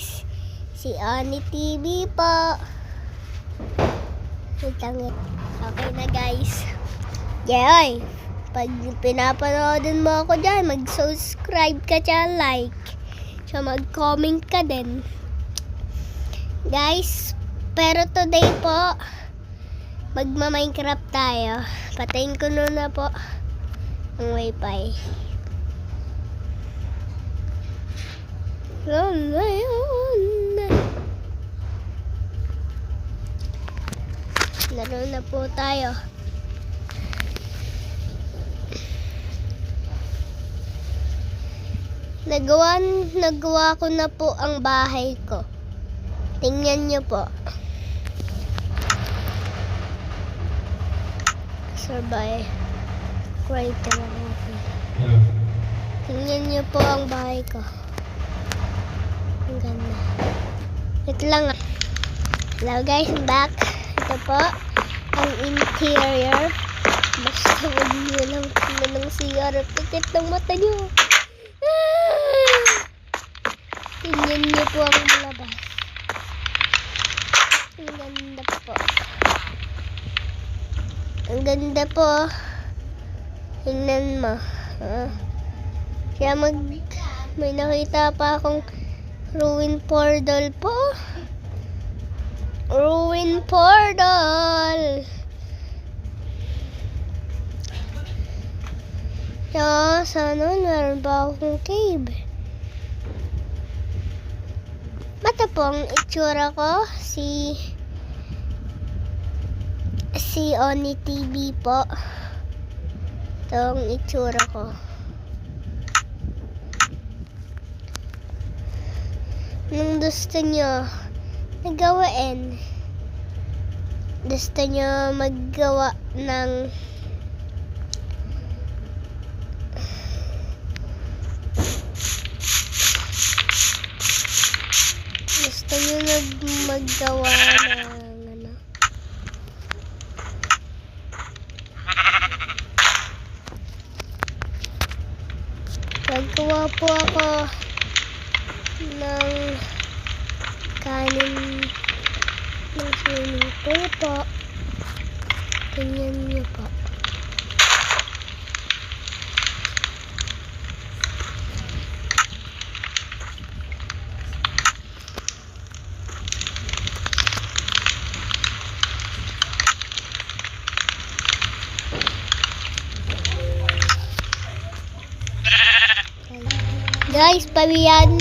guys, si Oni TV po. Okay na guys. Yay! Pag pinapanoodin mo ako dyan, mag-subscribe ka dyan, like. So mag-comment ka din. Guys, pero today po, magma-Minecraft tayo. Patayin ko na po ang wifi. Laro na po tayo. Nagawa ko na po ang bahay ko. Tingnan nyo po. Survive. Creator ako. Tingnan nyo po ang bahay ko. Ang ganda. Ito lang. Hello guys, I'm back. Ito po ang interior. Basta huwag nyo lang tingnan ng CR. Pikit ng mata nyo. Tingnan nyo po ang labas. Ang ganda po. Ang ganda po. Tingnan mo. Kaya may nakita pa akong ruin portal po. Ruin portal. Kaya sana meron pa akong cave. Ito po ang itsura ko. Si Oni TV po. Ito ang itsura ko. Anong gusto nyo nagawain? Gusto nyo maggawa ng maggawa ng ano? Naggawa po ako ng kanin ng swimming pool po. Tingnan niyo po. Guys, pawiyan